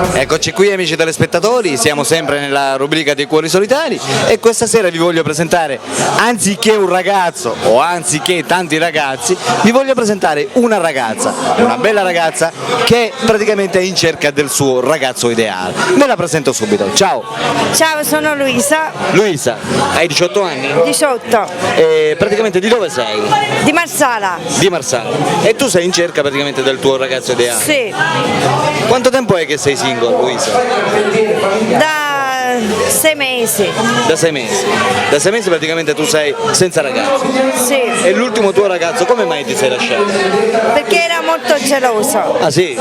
Eccoci qui amici telespettatori, siamo sempre nella rubrica dei cuori solitari e questa sera vi voglio presentare, anziché un ragazzo o anziché tanti ragazzi, vi voglio presentare una ragazza, una bella ragazza che praticamente è in cerca del suo ragazzo ideale. Me la presento subito, ciao! Ciao, sono Luisa. Luisa, hai 18 anni? 18, E praticamente di dove sei? di Marsala. Di Marsala. E tu sei in cerca praticamente del tuo ragazzo ideale? Sì, Quanto tempo è che sei single, Luisa? da 6 mesi. Da 6 mesi. Da 6 mesi praticamente tu sei senza ragazzo. Sì, E l'ultimo tuo ragazzo come mai ti sei lasciato? perché era molto geloso. Ah sì?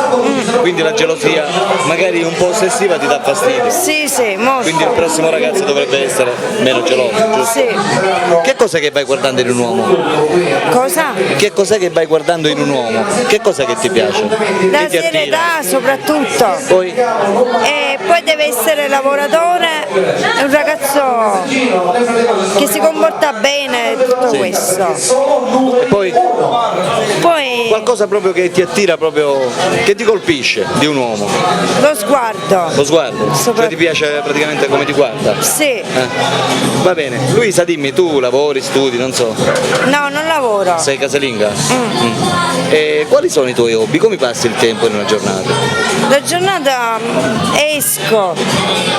Quindi la gelosia magari un po' ossessiva ti dà fastidio. Sì, sì, molto. Quindi il prossimo ragazzo dovrebbe essere meno geloso, giusto? Sì. Che cos'è che vai guardando in un uomo? Cosa? Che cos'è che vai guardando in un uomo? Che cos'è che ti piace? La Che ti attira? serietà soprattutto. Poi? E poi deve essere lavoratore, è un ragazzo che si comporta bene, tutto Sì. questo. E poi Poi qualcosa proprio che ti attira, proprio che ti colpisce di un uomo? lo sguardo. Lo sguardo? Cioè ti piace praticamente come ti guarda? Sì, Va bene. Luisa, dimmi, tu lavori, studi, non so, no, non lavoro. sei casalinga? E quali sono i tuoi hobby? Come passi il tempo in una giornata? La giornata esco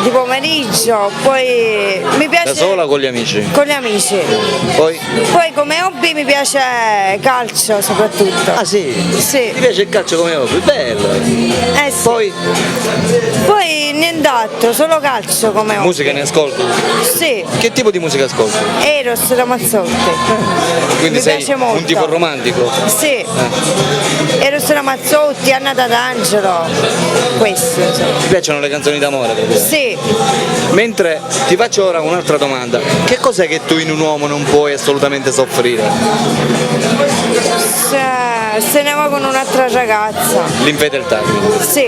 di pomeriggio, poi mi piace Da sola o con gli amici? con gli amici. Poi? Poi come hobby mi piace calcio soprattutto. Ah sì? Sì. Ti piace il calcio come hobby? Bello! Eh sì. Poi? Poi nient'altro, solo calcio come hobby. Musica ne ascolti? Sì, Che tipo di musica ascolti? Eros Ramazzotti. Quindi Mi sei piace molto. un tipo romantico? Sì. Eros Ramazzotti, Anna D'Angelo, questo. Insomma. Ti piacciono le canzoni d'amore? Proprio? Sì, Mentre ti faccio ora un'altra domanda, che cos'è che tu in un uomo non puoi assolutamente soffrire? se ne va con un'altra ragazza. L'infedeltà, quindi. Sì.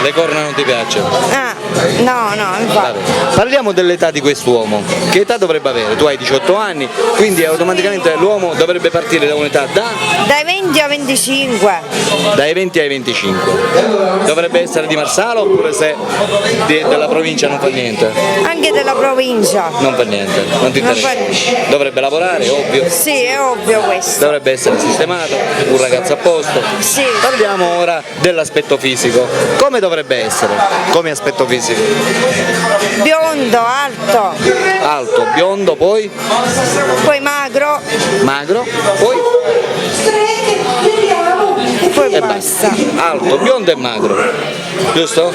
Le corna non ti piacciono? Ah, no, infatti. Vabbè. Parliamo dell'età di quest'uomo, che età dovrebbe avere? Tu hai 18 anni, quindi automaticamente l'uomo dovrebbe partire da un'età Dai 20 a 25. dai 20 ai 25. Dovrebbe essere di Marsala oppure se della provincia non fa niente? Anche della provincia. Non fa niente, non ti Non interessa. fa niente. Dovrebbe lavorare, ovvio. Sì, è ovvio questo. Dovrebbe essere sistemato, un ragazzo a posto. Sì. Parliamo ora dell'aspetto fisico. Come dovrebbe essere? Come aspetto fisico? Biondo, alto, Alto, biondo, poi poi magro, magro, poi poi e basta. basta. Alto, biondo e magro. Giusto?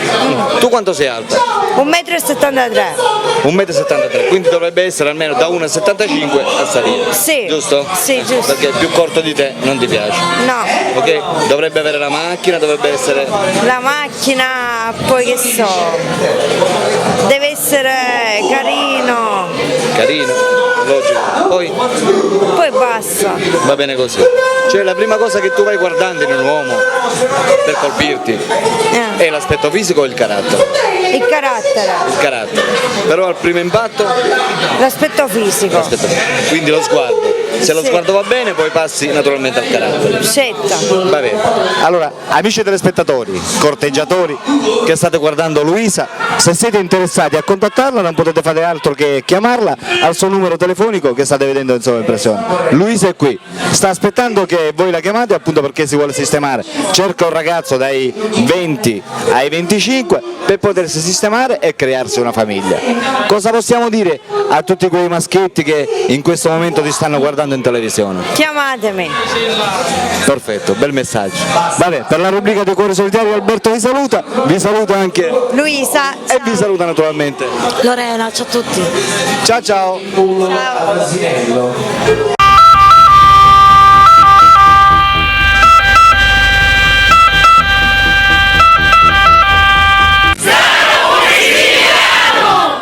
Tu quanto sei alta? 1,73 m. 1,73 m, quindi dovrebbe essere almeno da 1,75 a salire. Sì. Giusto? Sì, giusto. Perché più corto di te non ti piace. No, Ok? Dovrebbe avere la macchina, dovrebbe essere la macchina, poi che so, deve essere carino, carino, logico. poi basta. Va bene così. Cioè la prima cosa che tu vai guardando in un uomo per colpirti è l'aspetto fisico e il carattere. Il carattere, Il carattere. Però al primo impatto l'aspetto fisico, l'aspetto fisico. Quindi lo sguardo. Se lo Sì. sguardo va bene poi passi naturalmente al carattere. scelta. Va bene. Allora, amici telespettatori, corteggiatori che state guardando Luisa, se siete interessati a contattarla non potete fare altro che chiamarla al suo numero telefonico che state vedendo in sovraimpressione. Luisa è qui, sta aspettando che voi la chiamate appunto perché si vuole sistemare. Cerca un ragazzo dai 20 ai 25 per potersi sistemare e crearsi una famiglia. Cosa possiamo dire a tutti quei maschietti che in questo momento ti stanno guardando in televisione? Chiamatemi. Perfetto, bel messaggio. Vabbè, per la rubrica dei cuori solitari Alberto vi saluta anche Luisa. e vi saluta naturalmente. Lorena, ciao a tutti. Ciao ciao!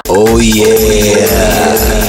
Oh yeah!